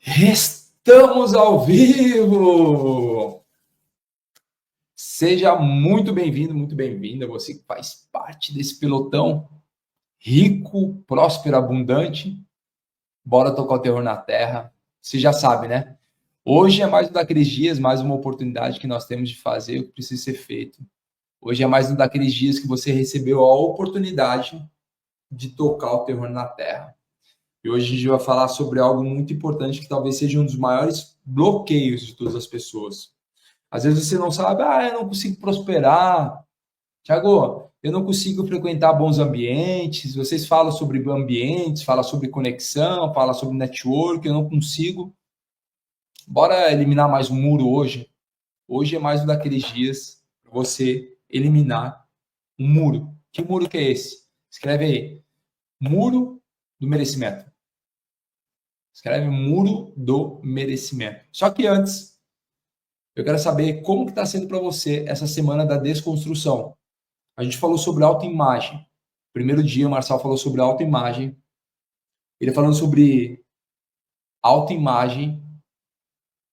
Estamos ao vivo! Seja muito bem-vindo, muito bem-vinda, você que faz parte desse pelotão rico, próspero, abundante. Bora tocar o terror na terra. Você já sabe, né? Hoje é mais um daqueles dias, mais uma oportunidade que nós temos de fazer o que precisa ser feito. Hoje é mais um daqueles dias que você recebeu a oportunidade de tocar o terror na terra. E hoje a gente vai falar sobre algo muito importante que talvez seja um dos maiores bloqueios de todas as pessoas. Às vezes você não sabe, eu não consigo prosperar. Tiago, eu não consigo frequentar bons ambientes. Vocês falam sobre ambientes, falam sobre conexão, falam sobre network, eu não consigo. Bora eliminar mais um muro hoje? Hoje é mais um daqueles dias para você eliminar um muro. Que muro que é esse? Escreve aí. Muro do merecimento. Escreve muro do merecimento. Só que antes, eu quero saber como que está sendo para você essa semana da desconstrução. A gente falou sobre autoimagem. Primeiro dia, o Marçal falou sobre autoimagem. Ele falando sobre autoimagem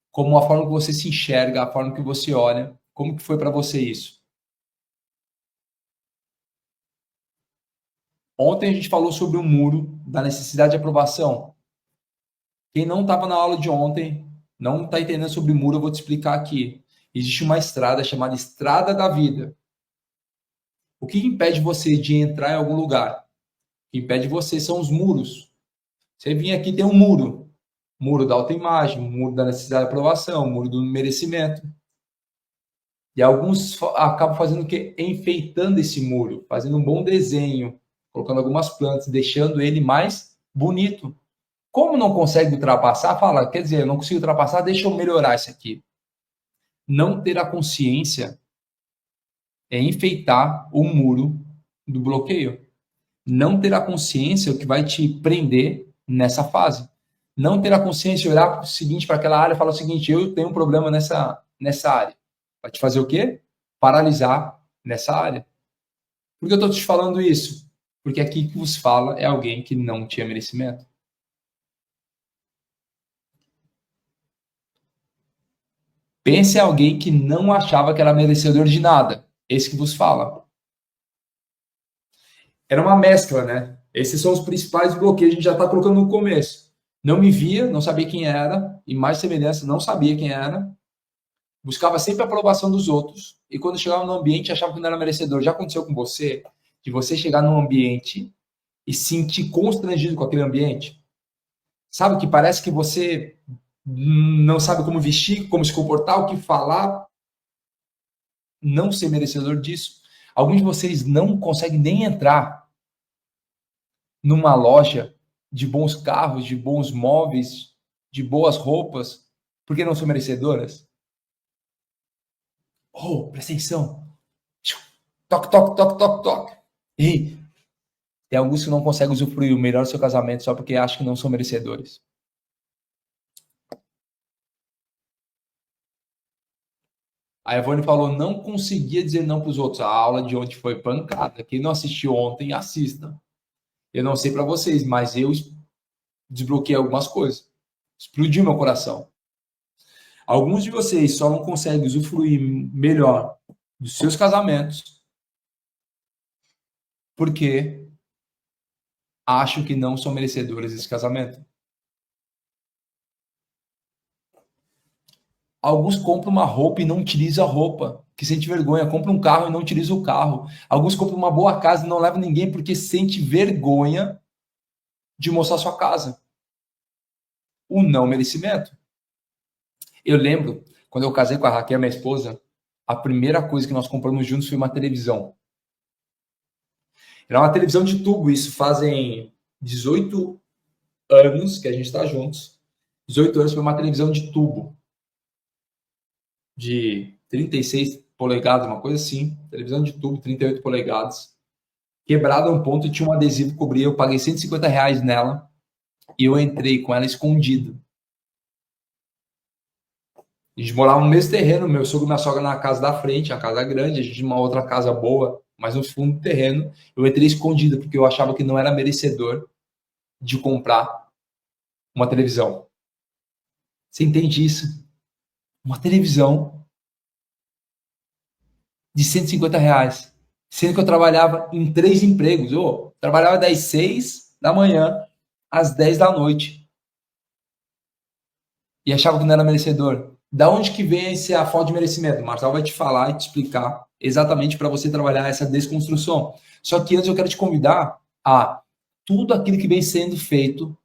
como a forma que você se enxerga, a forma que você olha. Como que foi para você isso? Ontem a gente falou sobre o muro da necessidade de aprovação. Quem não estava na aula de ontem, não está entendendo sobre o muro, eu vou te explicar aqui. Existe uma estrada chamada Estrada da Vida. O que impede você de entrar em algum lugar? O que impede você são os muros. Você vir aqui tem um muro. Muro da autoimagem, muro da necessidade de aprovação, muro do merecimento. E alguns acabam fazendo o quê? Enfeitando esse muro, fazendo um bom desenho, colocando algumas plantas, deixando ele mais bonito. Como não consegue ultrapassar, fala, quer dizer, eu não consigo ultrapassar, deixa eu melhorar isso aqui. Não ter a consciência é enfeitar o muro do bloqueio. Não ter a consciência é o que vai te prender nessa fase. Não ter a consciência, olhar para o seguinte, para aquela área e falar o seguinte, eu tenho um problema nessa área. Vai te fazer o quê? Paralisar nessa área. Por que eu estou te falando isso? Porque aqui que vos fala é alguém que não tinha merecimento. Pense em alguém que não achava que era merecedor de nada. Esse que vos fala. Era uma mescla, né? Esses são os principais bloqueios, a gente já está colocando no começo. Não me via, não sabia quem era, e mais semelhança, não sabia quem era. Buscava sempre a aprovação dos outros, e quando chegava no ambiente achava que não era merecedor. Já aconteceu com você? De você chegar num ambiente e se sentir constrangido com aquele ambiente? Sabe que parece que você não sabe como vestir, como se comportar, o que falar, não ser merecedor disso. Alguns de vocês não conseguem nem entrar numa loja de bons carros, de bons móveis, de boas roupas, porque não são merecedoras? Oh, presta atenção. Toque, toque, toque, toque, toque. E tem alguns que não conseguem usufruir o melhor do seu casamento só porque acham que não são merecedores. A Ivone falou, não conseguia dizer não para os outros. A aula de ontem foi pancada. Quem não assistiu ontem, assista. Eu não sei para vocês, mas eu desbloqueei algumas coisas. Explodiu meu coração. Alguns de vocês só não conseguem usufruir melhor dos seus casamentos porque acham que não são merecedores desse casamento. Alguns compram uma roupa e não utilizam a roupa, que sente vergonha. Compra um carro e não utiliza o carro. Alguns compram uma boa casa e não levam ninguém porque sente vergonha de mostrar sua casa. O não merecimento. Eu lembro, quando eu casei com a Raquel, minha esposa, a primeira coisa que nós compramos juntos foi uma televisão. Era uma televisão de tubo, isso fazem 18 anos que a gente está juntos. 18 anos foi uma televisão de tubo. De 36 polegadas, uma coisa assim. Televisão de tubo, 38 polegadas. Quebrada a um ponto e tinha um adesivo que cobria. Eu paguei R$ 150 nela e eu entrei com ela escondido. A gente morava no mesmo terreno, meu sogro e minha sogra na casa da frente, a casa grande, a gente numa outra casa boa, mas no fundo do terreno. Eu entrei escondido porque eu achava que não era merecedor de comprar uma televisão. Você entende isso? Uma televisão de R$ 150. Sendo que eu trabalhava em 3 empregos. Eu trabalhava das 6 da manhã às 10 da noite. E achava que não era merecedor. Da onde que vem a falta de merecimento? O Marcelo vai te falar e te explicar exatamente para você trabalhar essa desconstrução. Só que antes eu quero te convidar a tudo aquilo que vem sendo feito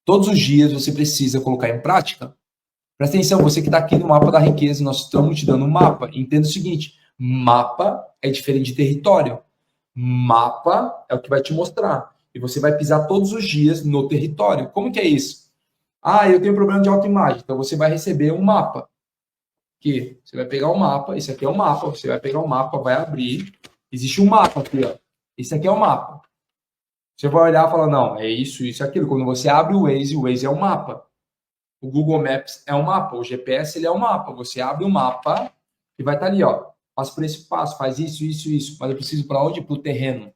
todos os dias você precisa colocar em prática. Presta atenção, você que está aqui no mapa da riqueza, nós estamos te dando um mapa. Entenda o seguinte, mapa é diferente de território. Mapa é o que vai te mostrar. E você vai pisar todos os dias no território. Como que é isso? Ah, eu tenho problema de autoimagem. Então você vai receber um mapa. Que você vai pegar o mapa, esse aqui é o mapa, você vai pegar o mapa, vai abrir. Existe um mapa aqui, ó. Esse aqui é o mapa. Você vai olhar e falar, não, é isso, isso, aquilo. Quando você abre o Waze é um mapa. O Google Maps é um mapa, o GPS ele é um mapa. Você abre o mapa e vai estar ali, ó. Passa por esse passo, faz isso, isso, isso. Mas eu preciso para onde? Para o terreno.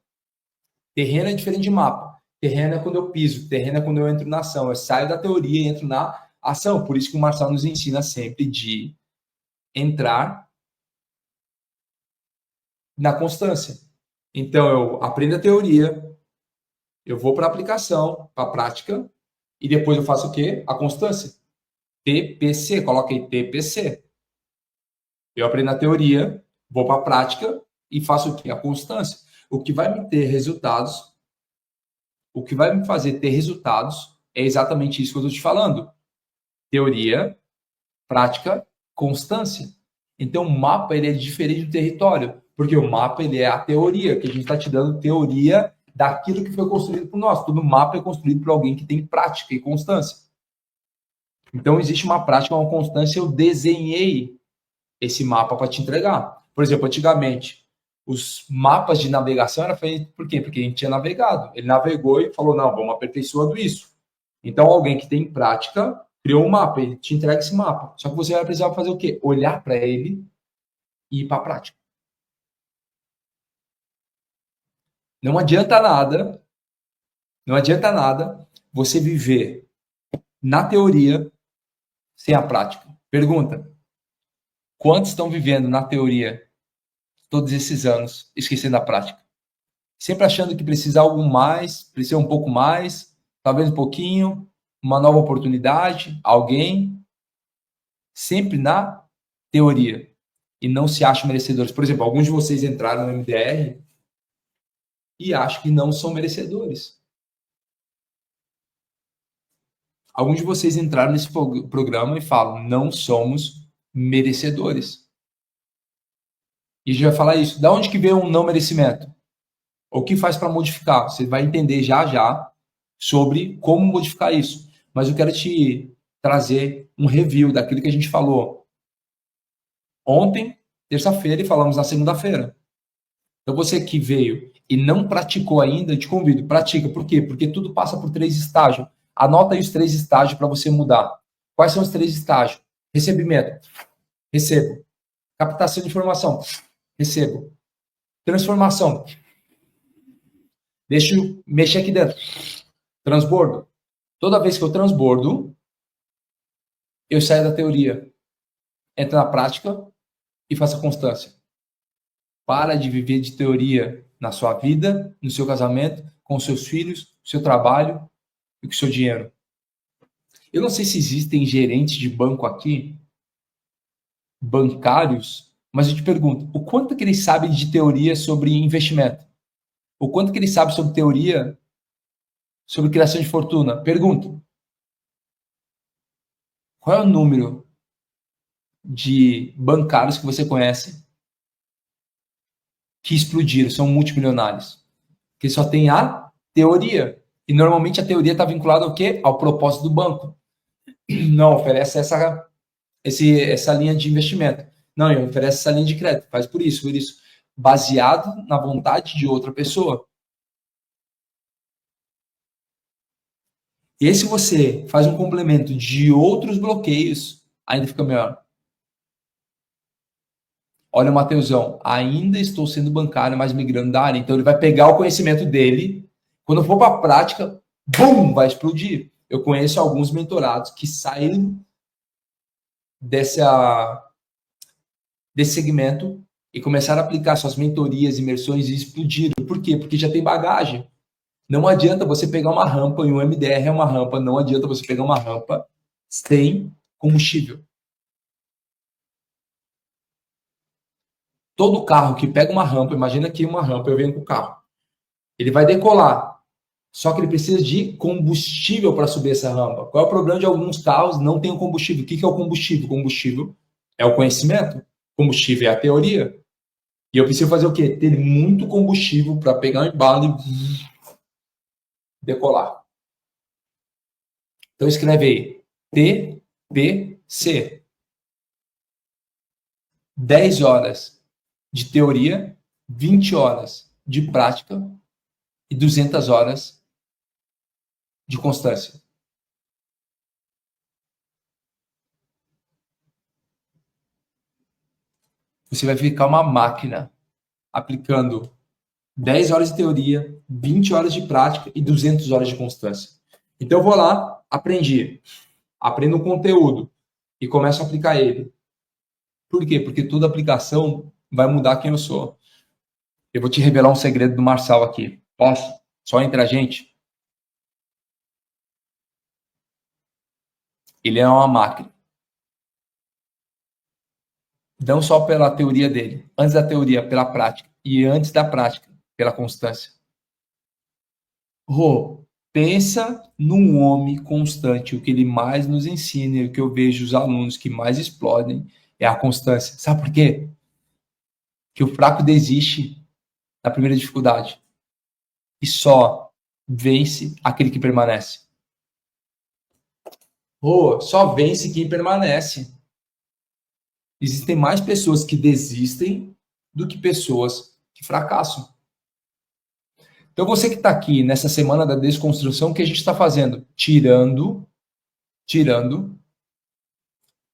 Terreno é diferente de mapa. Terreno é quando eu piso, terreno é quando eu entro na ação. Eu saio da teoria e entro na ação. Por isso que o Marcelo nos ensina sempre de entrar na constância. Então, eu aprendo a teoria, eu vou para a aplicação, para a prática, e depois eu faço o quê? A constância. TPC, coloquei TPC. Eu aprendo a teoria, vou para a prática e faço o quê? A constância. O que vai me ter resultados, o que vai me fazer ter resultados é exatamente isso que eu estou te falando. Teoria, prática, constância. Então, o mapa ele é diferente do território, porque o mapa ele é a teoria, que a gente está te dando teoria daquilo que foi construído por nós. Todo mapa é construído por alguém que tem prática e constância. Então, existe uma prática, uma constância. Eu desenhei esse mapa para te entregar. Por exemplo, antigamente, os mapas de navegação eram feitos por quê? Porque a gente tinha navegado. Ele navegou e falou, não, vamos aperfeiçoando isso. Então, alguém que tem prática criou um mapa, ele te entrega esse mapa. Só que você vai precisar fazer o quê? Olhar para ele e ir para a prática. Não adianta nada você viver na teoria sem a prática. Pergunta: quantos estão vivendo na teoria todos esses anos, esquecendo a prática? Sempre achando que precisa algo mais, precisa um pouco mais, talvez um pouquinho, uma nova oportunidade, alguém, sempre na teoria e não se acham merecedores. Por exemplo, alguns de vocês entraram no MDR e acham que não são merecedores. Alguns de vocês entraram nesse programa e falam, não somos merecedores. E a gente vai falar isso. Da onde que vem um não merecimento? O que faz para modificar? Você vai entender já sobre como modificar isso. Mas eu quero te trazer um review daquilo que a gente falou ontem, terça-feira, e falamos na segunda-feira. Então, você que veio e não praticou ainda, eu te convido, pratica. Por quê? Porque tudo passa por 3 estágios. Anota aí os 3 estágios para você mudar. Quais são os 3 estágios? Recebimento. Recebo. Captação de informação. Recebo. Transformação. Deixa eu mexer aqui dentro. Transbordo. Toda vez que eu transbordo, eu saio da teoria. Entro na prática e faço a constância. Para de viver de teoria na sua vida, no seu casamento, com seus filhos, no seu trabalho e com o seu dinheiro. Eu não sei se existem gerentes de banco aqui, bancários, mas eu te pergunto, o quanto que eles sabem de teoria sobre investimento? O quanto que eles sabem sobre teoria sobre criação de fortuna? Pergunto. Qual é o número de bancários que você conhece que explodiram, são multimilionários? Que só tem a teoria. E normalmente a teoria está vinculada ao quê? Ao propósito do banco. Não oferece essa linha de investimento. Não, ele oferece essa linha de crédito. Faz por isso. Baseado na vontade de outra pessoa. E se você faz um complemento de outros bloqueios, ainda fica melhor. Olha, Mateusão, ainda estou sendo bancário, mas migrando da área. Então, ele vai pegar o conhecimento dele. Quando for para a prática, bum, vai explodir. Eu conheço alguns mentorados que saíram desse segmento e começaram a aplicar suas mentorias, imersões e explodiram. Por quê? Porque já tem bagagem. Não adianta você pegar uma rampa, e um MDR é uma rampa, não adianta você pegar uma rampa sem combustível. Todo carro que pega uma rampa, imagina aqui uma rampa, eu venho com o carro. Ele vai decolar, só que ele precisa de combustível para subir essa rampa. Qual é o problema de alguns carros? Não tem o combustível. O que é o combustível? O combustível é o conhecimento. O combustível é a teoria. E eu preciso fazer o quê? Ter muito combustível para pegar um embalo e decolar. Então escreve aí, TPC. 10 horas de teoria, 20 horas de prática e 200 horas de constância. Você vai ficar uma máquina aplicando 10 horas de teoria, 20 horas de prática e 200 horas de constância. Então eu vou lá, aprendo um conteúdo e começo a aplicar ele. Por quê? Porque toda aplicação vai mudar quem eu sou. Eu vou te revelar um segredo do Marçal aqui. Posso? Só entre a gente? Ele é uma máquina. Não só pela teoria dele, antes da teoria, pela prática, e antes da prática, pela constância. Rô, pensa num homem constante. O que ele mais nos ensina e o que eu vejo os alunos que mais explodem é a constância. Sabe por quê? Que o fraco desiste na primeira dificuldade e só vence aquele que permanece. Rô, só vence quem permanece. Existem mais pessoas que desistem do que pessoas que fracassam. Então, você que está aqui nessa semana da desconstrução, o que a gente está fazendo? Tirando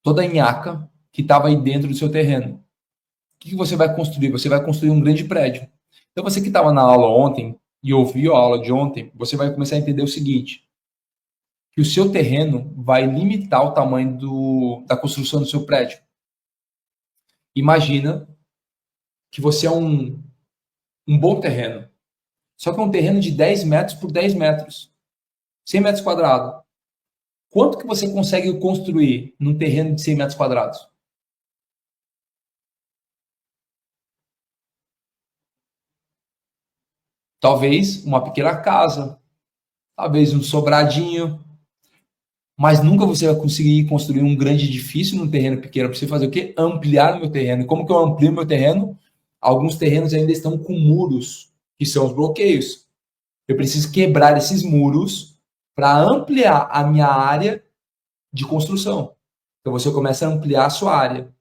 toda a nhaca que estava aí dentro do seu terreno. O que você vai construir? Você vai construir um grande prédio. Então, você que estava na aula ontem e ouviu a aula de ontem, você vai começar a entender o seguinte, que o seu terreno vai limitar o tamanho da construção do seu prédio. Imagina que você é um bom terreno, só que é um terreno de 10 metros por 10 metros, 100 metros quadrados. Quanto que você consegue construir num terreno de 100 metros quadrados? Talvez uma pequena casa, talvez um sobradinho, mas nunca você vai conseguir construir um grande edifício num terreno pequeno. Para você fazer o quê? Ampliar o meu terreno. E como que eu amplio meu terreno? Alguns terrenos ainda estão com muros, que são os bloqueios. Eu preciso quebrar esses muros para ampliar a minha área de construção. Então você começa a ampliar a sua área.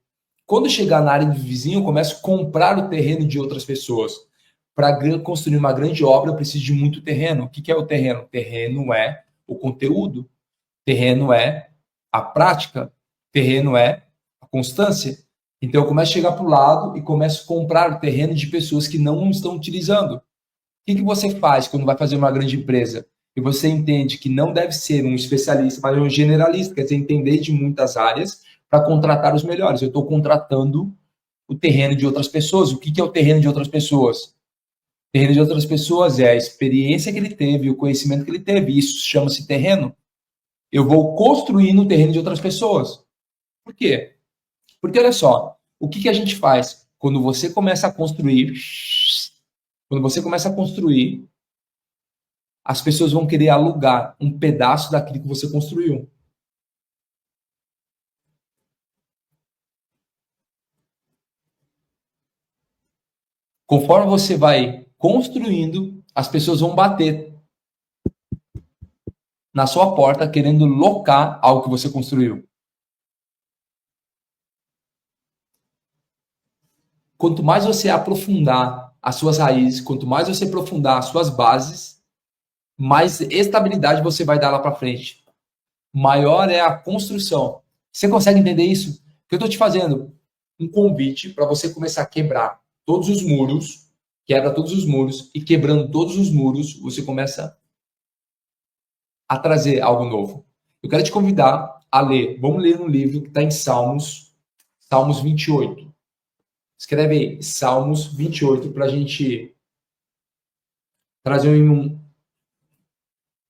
Quando chegar na área do vizinho, eu começo a comprar o terreno de outras pessoas. Para construir uma grande obra, eu preciso de muito terreno. O que é o terreno? O terreno é o conteúdo. Terreno é a prática. Terreno é a constância. Então, eu começo a chegar para o lado e começo a comprar o terreno de pessoas que não estão utilizando. O que você faz quando vai fazer uma grande empresa? E você entende que não deve ser um especialista, mas um generalista, quer dizer, entender de muitas áreas para contratar os melhores. Eu estou contratando o terreno de outras pessoas. O que é o terreno de outras pessoas? O terreno de outras pessoas é a experiência que ele teve, o conhecimento que ele teve. Isso chama-se terreno. Eu vou construir no terreno de outras pessoas. Por quê? Porque, olha só, o que a gente faz quando você começa a construir? Quando você começa a construir, as pessoas vão querer alugar um pedaço daquilo que você construiu. Conforme você vai construindo, as pessoas vão bater na sua porta querendo locar algo que você construiu. Quanto mais você aprofundar as suas raízes, quanto mais você aprofundar as suas bases, mais estabilidade você vai dar lá para frente. Maior é a construção. Você consegue entender isso? Que eu estou te fazendo um convite para você começar a quebrar todos os muros, quebra todos os muros, e quebrando todos os muros, você começa a trazer algo novo. Eu quero te convidar a ler. Vamos ler um livro que está em Salmos 28. Escreve aí, Salmos 28, para a gente trazer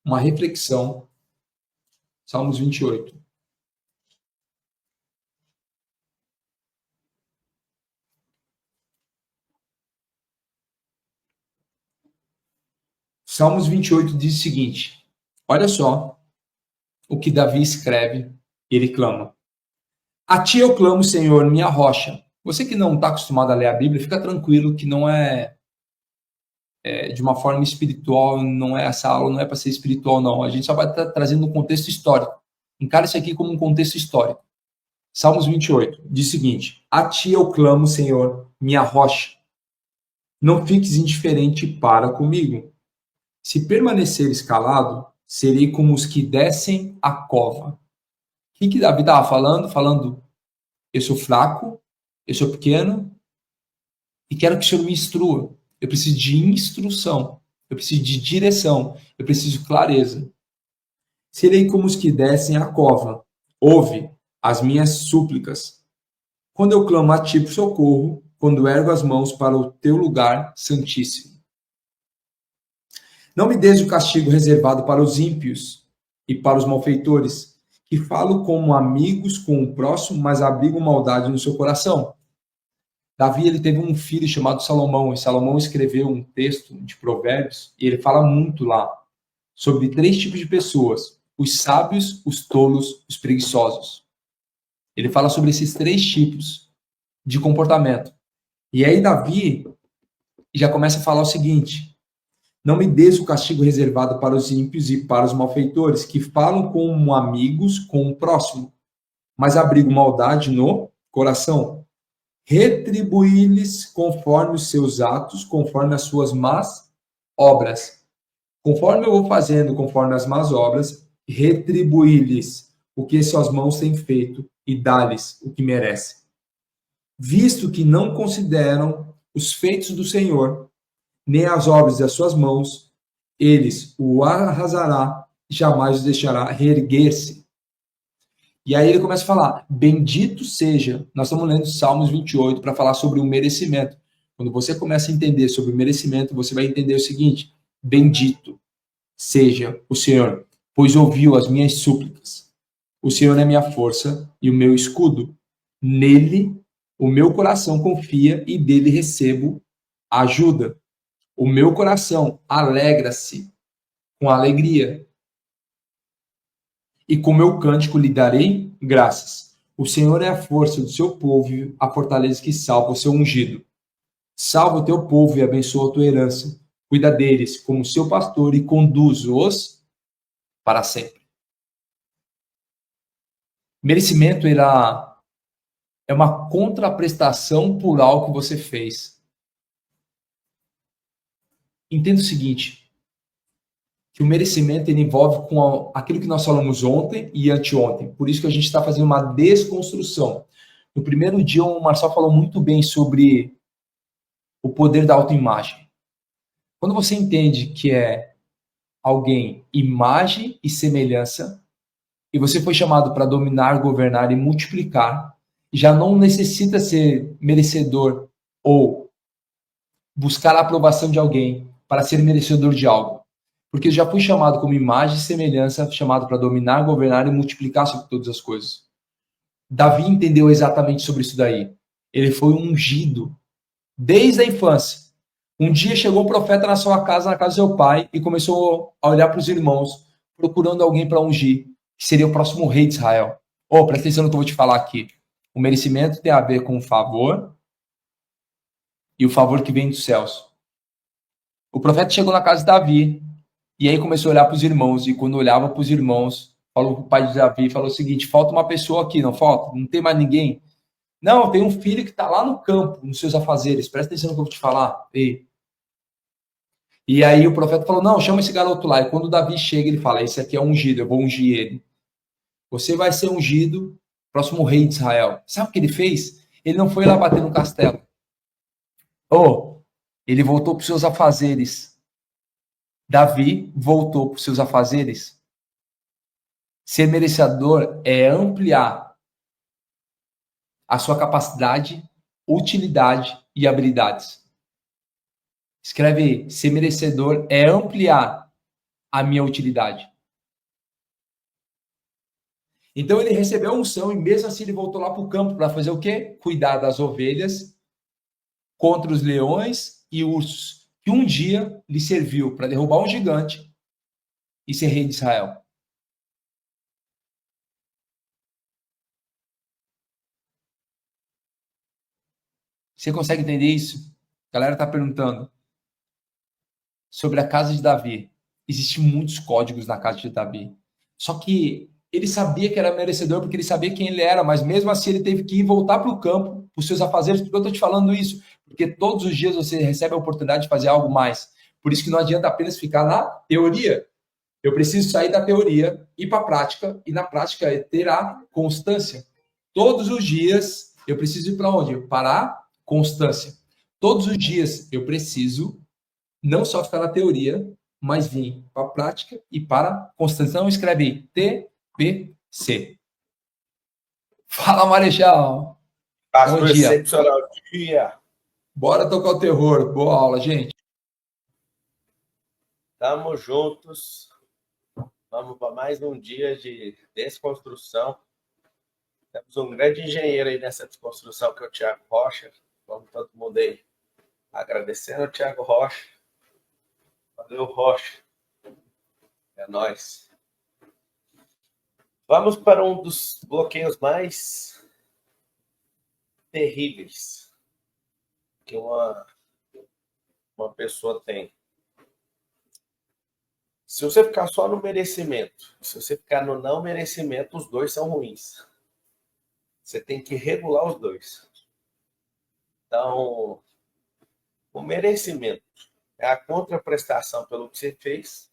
uma reflexão. Salmos 28. Salmos 28 diz o seguinte: olha só o que Davi escreve, ele clama. A ti eu clamo, Senhor, minha rocha. Você que não está acostumado a ler a Bíblia, fica tranquilo que não é de uma forma espiritual, não é essa aula, não é para ser espiritual, não. A gente só vai estar trazendo um contexto histórico. Encara isso aqui como um contexto histórico. Salmos 28 diz o seguinte: a ti eu clamo, Senhor, minha rocha. Não fiques indiferente para comigo. Se permaneceres calado, serei como os que descem a cova. O que Davi estava falando? Falando, eu sou fraco, eu sou pequeno e quero que o Senhor me instrua. Eu preciso de instrução, eu preciso de direção, eu preciso de clareza. Serei como os que descem a cova. Ouve as minhas súplicas. Quando eu clamo a ti por socorro, quando ergo as mãos para o teu lugar santíssimo. Não me des o castigo reservado para os ímpios e para os malfeitores, que falam como amigos com o próximo, mas abrigam maldade no seu coração. Davi, ele teve um filho chamado Salomão, e Salomão escreveu um texto de Provérbios, e ele fala muito lá sobre 3 tipos de pessoas: os sábios, os tolos, os preguiçosos. Ele fala sobre esses 3 tipos de comportamento. E aí Davi já começa a falar o seguinte: não me des o castigo reservado para os ímpios e para os malfeitores, que falam como amigos com o próximo, mas abrigam maldade no coração. Retribuí-lhes conforme os seus atos, conforme as suas más obras. Conforme eu vou fazendo, conforme as más obras, retribuí-lhes o que suas mãos têm feito e dá-lhes o que merecem. Visto que não consideram os feitos do Senhor, nem as obras das suas mãos, eles o arrasará, jamais os deixará reerguer-se. E aí ele começa a falar, bendito seja, nós estamos lendo Salmos 28 para falar sobre o merecimento. Quando você começa a entender sobre o merecimento, você vai entender o seguinte: bendito seja o Senhor, pois ouviu as minhas súplicas. O Senhor é minha força e o meu escudo. Nele o meu coração confia e dele recebo ajuda. O meu coração alegra-se com alegria. E com meu cântico lhe darei graças. O Senhor é a força do seu povo, a fortaleza que salva o seu ungido. Salva o teu povo e abençoa a tua herança. Cuida deles como seu pastor e conduz-os para sempre. Merecimento é uma contraprestação por algo que você fez. Entenda o seguinte, que o merecimento ele envolve com aquilo que nós falamos ontem e anteontem. Por isso que a gente está fazendo uma desconstrução. No primeiro dia, o Marcel falou muito bem sobre o poder da autoimagem. Quando você entende que é alguém, imagem e semelhança, e você foi chamado para dominar, governar e multiplicar, já não necessita ser merecedor ou buscar a aprovação de alguém para ser merecedor de algo. Porque eu já fui chamado como imagem e semelhança, chamado para dominar, governar e multiplicar sobre todas as coisas. Davi entendeu exatamente sobre isso daí. Ele foi ungido desde a infância. Um dia chegou um profeta na sua casa, na casa do seu pai, e começou a olhar para os irmãos, procurando alguém para ungir, que seria o próximo rei de Israel. Presta atenção no que eu vou te falar aqui. O merecimento tem a ver com o favor e o favor que vem dos céus. O profeta chegou na casa de Davi, e aí começou a olhar para os irmãos, e quando olhava para os irmãos, falou para o pai de Davi, falou o seguinte: falta uma pessoa aqui, não falta? Não tem mais ninguém? Não, tem um filho que está lá no campo, nos seus afazeres, presta atenção no que eu vou te falar. E aí o profeta falou: não, chama esse garoto lá. E quando Davi chega, ele fala: esse aqui é ungido, eu vou ungir ele. Você vai ser ungido, próximo rei de Israel. Sabe o que ele fez? Ele não foi lá bater no castelo. Ele voltou para os seus afazeres. Davi voltou para os seus afazeres. Ser merecedor é ampliar a sua capacidade, utilidade e habilidades. Escreve aí, ser merecedor é ampliar a minha utilidade. Então ele recebeu a unção e mesmo assim ele voltou lá para o campo para fazer o quê? Cuidar das ovelhas contra os leões e ursos, que um dia lhe serviu para derrubar um gigante e ser rei de Israel. Você consegue entender isso? A galera está perguntando sobre a casa de Davi. Existem muitos códigos na casa de Davi. Só que ele sabia que era merecedor porque ele sabia quem ele era, mas mesmo assim ele teve que ir voltar para o campo, para os seus afazeres. Por que eu estou te falando isso? Porque todos os dias você recebe a oportunidade de fazer algo mais. Por isso que não adianta apenas ficar na teoria. Eu preciso sair da teoria, ir para a prática, e na prática é ter a constância. Todos os dias eu preciso ir para onde? Para a constância. Todos os dias eu preciso não só ficar na teoria, mas vir para a prática e para a constância. Então escreve aí, TPC. Fala, Marechal. Bom Pastor dia. excepcional dia. Bora tocar o terror. Boa aula, gente. Estamos juntos. Vamos para mais um dia de desconstrução. Temos um grande engenheiro aí nessa desconstrução, que é o Thiago Rocha. Vamos todo mundo aí agradecendo o Thiago Rocha. Valeu, Rocha. É nóis. Vamos para um dos bloqueios mais terríveis que uma pessoa tem. Se você ficar só no merecimento, se você ficar no não merecimento, os dois são ruins. Você tem que regular os dois. Então, o merecimento é a contraprestação pelo que você fez.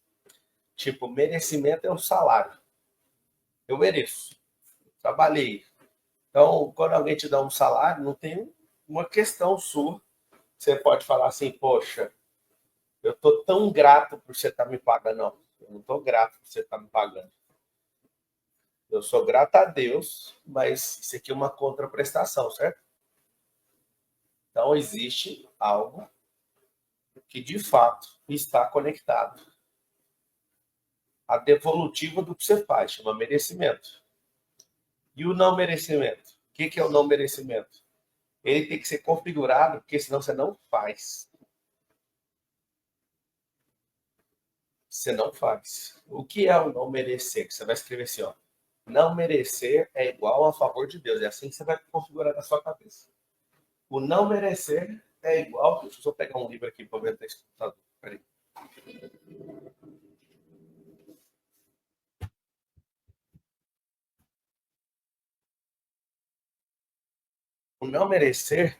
Tipo, merecimento é o salário. Eu mereço. Trabalhei. Então, quando alguém te dá um salário, não tem uma questão sua. Você pode falar assim, poxa, eu estou tão grato por você estar me pagando. Não, eu não estou grato por você estar me pagando. Eu sou grato a Deus, mas isso aqui é uma contraprestação, certo? Então, existe algo que, de fato, está conectado à devolutiva do que você faz, chama merecimento. E o não merecimento? O que é o não merecimento? Ele tem que ser configurado, porque senão você não faz. Você não faz. O que é o não merecer? Que você vai escrever assim, ó. Não merecer é igual a favor de Deus. É assim que você vai configurar na sua cabeça. O não merecer é igual... Deixa eu só pegar um livro aqui para ver o computador. Peraí. O não merecer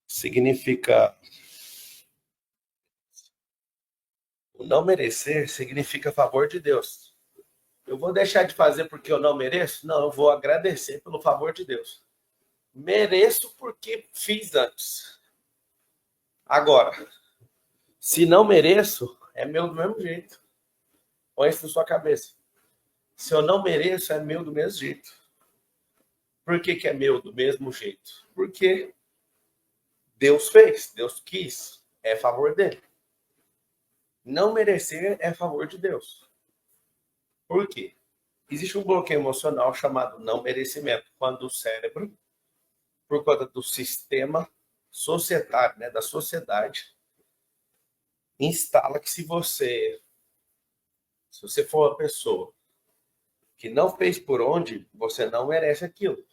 significa... O não merecer significa favor de Deus. Eu vou deixar de fazer porque eu não mereço? Não, eu vou agradecer pelo favor de Deus. Mereço porque fiz antes. Agora, se não mereço, é meu do mesmo jeito. Põe isso na sua cabeça. Se eu não mereço, é meu do mesmo jeito. Por que é meu do mesmo jeito? Porque Deus fez, Deus quis, é favor dele. Não merecer é favor de Deus. Por quê? Existe um bloqueio emocional chamado não merecimento, quando o cérebro, por conta do sistema societário, né, da sociedade, instala que se você for uma pessoa que não fez por onde, você não merece aquilo.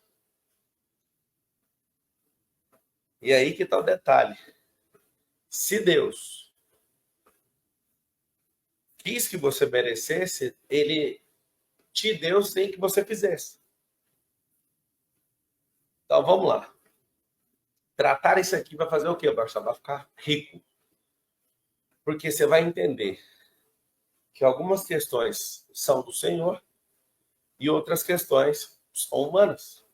E aí que tá o detalhe. Se Deus quis que você merecesse, ele te deu sem que você fizesse. Então vamos lá. Tratar isso aqui vai fazer o quê, Marcelo? Vai ficar rico. Porque você vai entender que algumas questões são do Senhor e outras questões são humanas.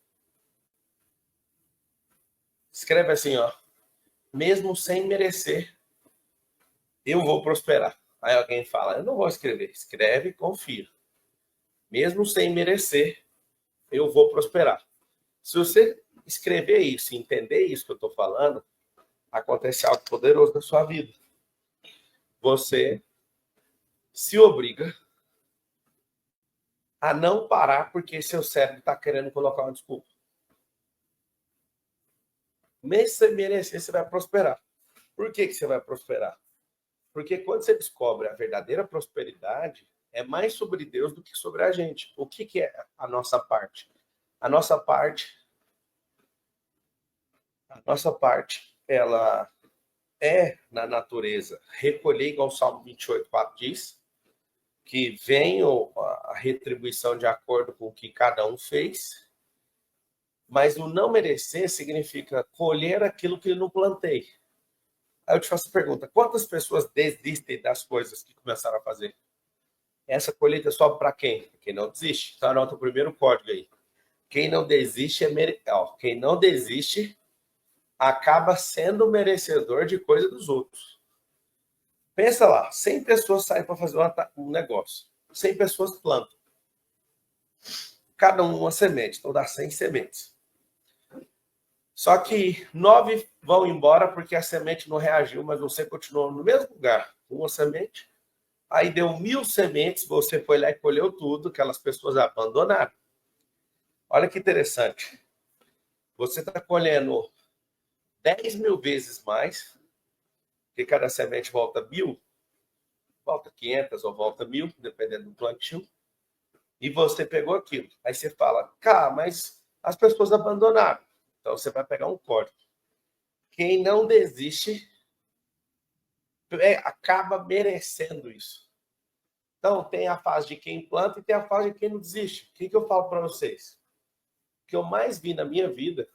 Escreve assim, ó. Mesmo sem merecer, eu vou prosperar. Aí alguém fala, eu não vou escrever. Escreve e confia. Mesmo sem merecer, eu vou prosperar. Se você escrever isso, entender isso que eu estou falando, acontece algo poderoso na sua vida. Você se obriga a não parar porque seu cérebro está querendo colocar uma desculpa. Mesmo sem merecer, você vai prosperar. Por que você vai prosperar? Porque quando você descobre a verdadeira prosperidade, é mais sobre Deus do que sobre a gente. O que é a nossa parte? A nossa parte, ela é na natureza. Recolher, igual o Salmo 28:4 diz, que vem a retribuição de acordo com o que cada um fez, mas o não merecer significa colher aquilo que eu não plantei. Aí eu te faço a pergunta, quantas pessoas desistem das coisas que começaram a fazer? Essa colheita sobe para quem? Quem não desiste. Então anota o primeiro código aí. Quem não desiste quem não desiste acaba sendo merecedor de coisa dos outros. Pensa lá, 100 pessoas saem para fazer um negócio. 100 pessoas plantam. Cada uma semente, então dá 100 sementes. Só que 9 vão embora porque a semente não reagiu, mas você continuou no mesmo lugar, com uma semente. Aí deu 1.000 sementes, você foi lá e colheu tudo, aquelas pessoas abandonaram. Olha que interessante. Você está colhendo 10.000 vezes mais, porque cada semente volta 1.000, volta 500 ou volta 1.000, dependendo do plantio. E você pegou aquilo. Aí você fala, cara, mas as pessoas abandonaram. Então você vai pegar um código. Quem não desiste acaba merecendo isso. Então tem a fase de quem planta e tem a fase de quem não desiste. O que eu falo para vocês? O que eu mais vi na minha vida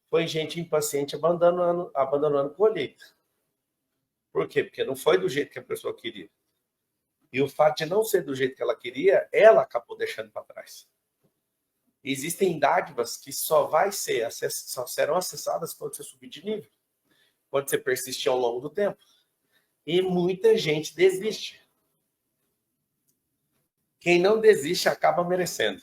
foi gente impaciente abandonando colheita. Por quê? Porque não foi do jeito que a pessoa queria. E o fato de não ser do jeito que ela queria, ela acabou deixando para trás. Existem dádivas que só serão acessadas quando você subir de nível, quando você persistir ao longo do tempo. E muita gente desiste. Quem não desiste acaba merecendo.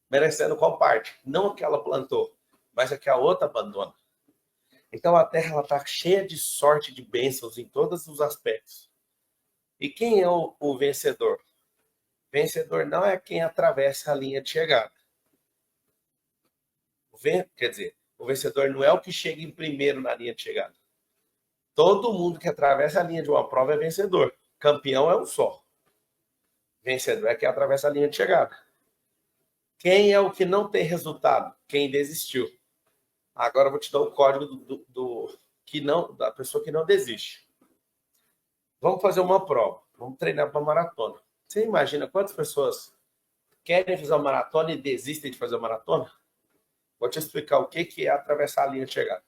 Merecendo qual parte? Não a que ela plantou, mas a que a outra abandona. Então a Terra está cheia de sorte, de bênçãos em todos os aspectos. E quem é o vencedor? Vencedor não é quem atravessa a linha de chegada. Quer dizer, o vencedor não é o que chega em primeiro na linha de chegada. Todo mundo que atravessa a linha de uma prova é vencedor. Campeão é um só. Vencedor é quem atravessa a linha de chegada. Quem é o que não tem resultado? Quem desistiu. Agora eu vou te dar o código da pessoa que não desiste. Vamos fazer uma prova. Vamos treinar para maratona. Você imagina quantas pessoas querem fazer uma maratona e desistem de fazer uma maratona? Vou te explicar o que é atravessar a linha de chegada.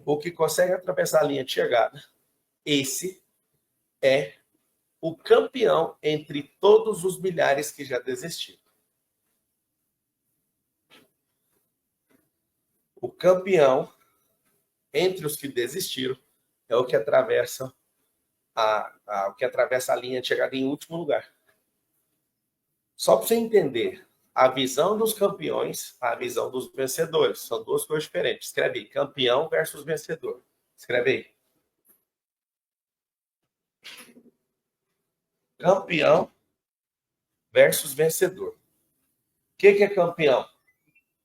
O que consegue atravessar a linha de chegada, esse é o campeão entre todos os milhares que já desistiram. O campeão entre os que desistiram é o que atravessa a linha de chegada em último lugar. Só para você entender, a visão dos campeões, a visão dos vencedores, são duas coisas diferentes. Escreve aí, campeão versus vencedor. Escreve aí. Campeão versus vencedor. O que é campeão?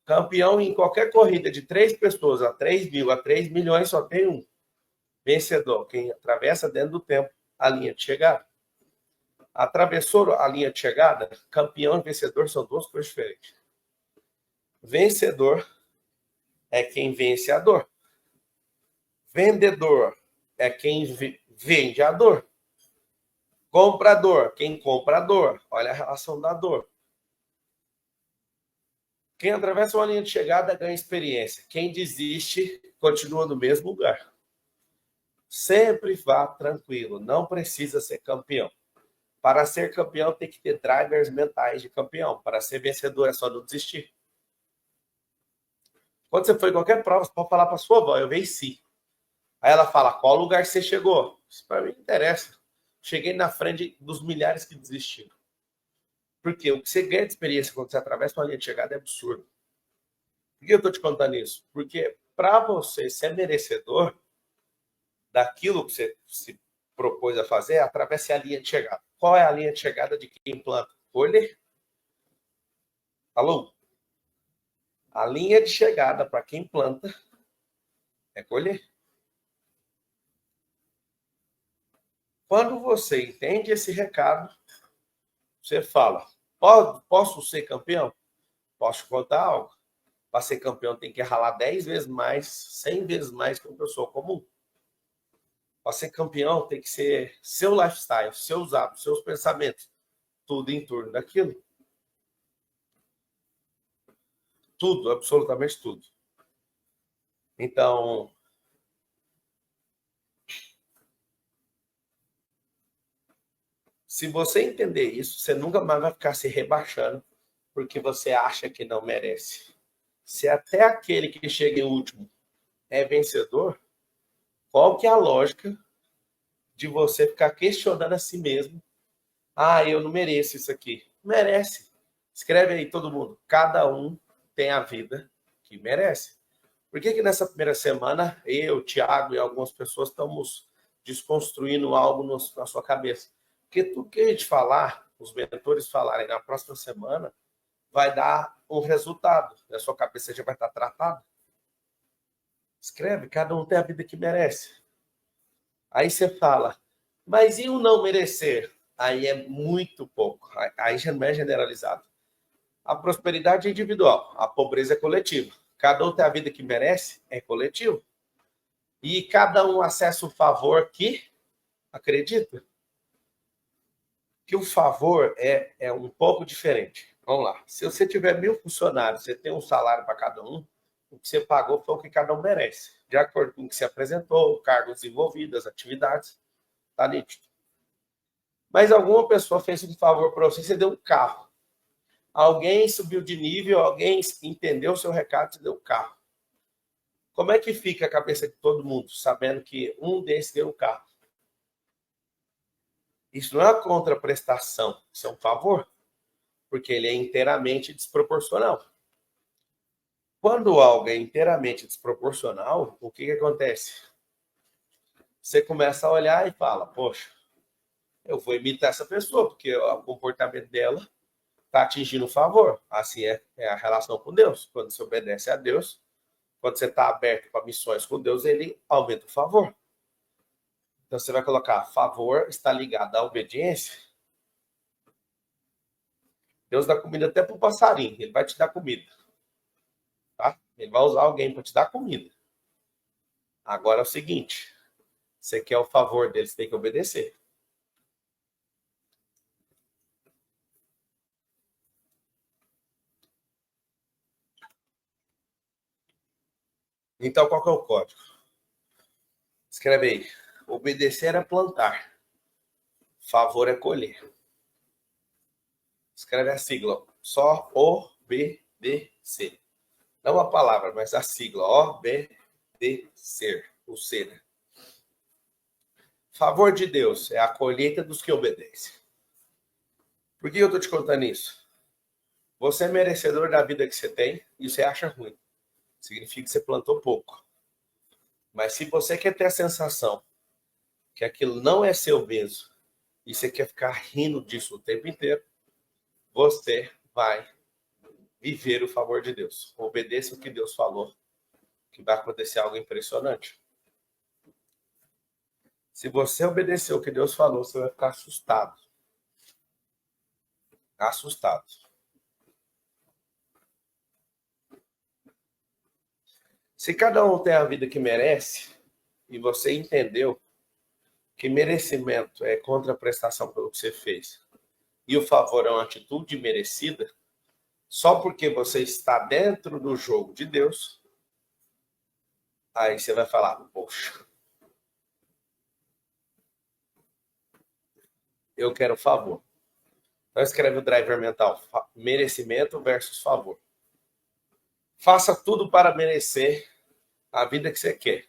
Campeão em qualquer corrida de 3 pessoas a 3.000, a 3 milhões, só tem um. Vencedor, quem atravessa dentro do tempo a linha de chegada. Atravessou a linha de chegada, campeão e vencedor são duas coisas diferentes. Vencedor é quem vence a dor. Vendedor é quem vende a dor. Comprador, quem compra a dor. Olha a relação da dor. Quem atravessa uma linha de chegada ganha experiência. Quem desiste continua no mesmo lugar. Sempre vá tranquilo, não precisa ser campeão. Para ser campeão tem que ter drivers mentais de campeão. Para ser vencedor é só não desistir. Quando você for em qualquer prova, você pode falar para sua avó, eu venci. Aí ela fala, qual lugar você chegou? Isso para mim não interessa. Cheguei na frente dos milhares que desistiram. Porque o que você ganha de experiência quando você atravessa uma linha de chegada é absurdo. Por que eu estou te contando isso? Porque para você ser merecedor daquilo que você se propôs a fazer, atravesse a linha de chegada. Qual é a linha de chegada de quem planta? Colher. Alô? A linha de chegada para quem planta é colher. Quando você entende esse recado, você fala, posso ser campeão? Posso contar algo. Para ser campeão tem que ralar 10 vezes mais, 100 vezes mais que uma pessoa comum. Para ser campeão tem que ser seu lifestyle, seus hábitos, seus pensamentos, tudo em torno daquilo. Tudo, absolutamente tudo. Então, se você entender isso, você nunca mais vai ficar se rebaixando porque você acha que não merece. Se até aquele que chega em último é vencedor, qual que é a lógica de você ficar questionando a si mesmo? Ah, eu não mereço isso aqui. Merece. Escreve aí todo mundo. Cada um tem a vida que merece. Por que nessa primeira semana eu, Thiago e algumas pessoas estamos desconstruindo algo na sua cabeça? Porque tudo que a gente falar, os mentores falarem na próxima semana, vai dar um resultado. A sua cabeça já vai estar tratada. Escreve, cada um tem a vida que merece. Aí você fala, mas e o não merecer? Aí é muito pouco. Aí já não é generalizado. A prosperidade é individual, a pobreza é coletiva. Cada um tem a vida que merece, é coletivo. E cada um acessa o favor que acredita. Que o favor é um pouco diferente. Vamos lá. Se você tiver 1.000 funcionários, você tem um salário para cada um, o que você pagou foi o que cada um merece. De acordo com o que você apresentou, o cargo desenvolvido, as atividades, tá nítido. Mas alguma pessoa fez um favor para você, você deu um carro. Alguém subiu de nível, alguém entendeu o seu recado e deu um carro. Como é que fica a cabeça de todo mundo, sabendo que um desses deu um carro? Isso não é uma contraprestação, isso é um favor, porque ele é inteiramente desproporcional. Quando algo é inteiramente desproporcional, o que acontece? Você começa a olhar e fala, poxa, eu vou imitar essa pessoa, porque o comportamento dela está atingindo o favor. Assim é a relação com Deus. Quando você obedece a Deus, quando você está aberto para missões com Deus, ele aumenta o favor. Então você vai colocar, favor está ligado à obediência. Deus dá comida até para o passarinho, ele vai te dar comida. Tá? Ele vai usar alguém para te dar comida. Agora é o seguinte, você quer o favor dele, você tem que obedecer. Então, qual que é o código? Escreve aí. Obedecer é plantar. Favor é colher. Escreve a sigla. Só obedecer. Não a palavra, mas a sigla. Obedecer. O ser. Né? Favor de Deus é a colheita dos que obedecem. Por que eu estou te contando isso? Você é merecedor da vida que você tem e você acha ruim. Significa que você plantou pouco. Mas se você quer ter a sensação que aquilo não é seu mesmo e você quer ficar rindo disso o tempo inteiro, você vai viver o favor de Deus. Obedeça o que Deus falou, que vai acontecer algo impressionante. Se você obedecer o que Deus falou, você vai ficar assustado. Assustado. Se cada um tem a vida que merece, e você entendeu que merecimento é contraprestação pelo que você fez, e o favor é uma atitude merecida, só porque você está dentro do jogo de Deus, aí você vai falar, poxa, eu quero favor. Então escreve o driver mental, merecimento versus favor. Faça tudo para merecer a vida que você quer.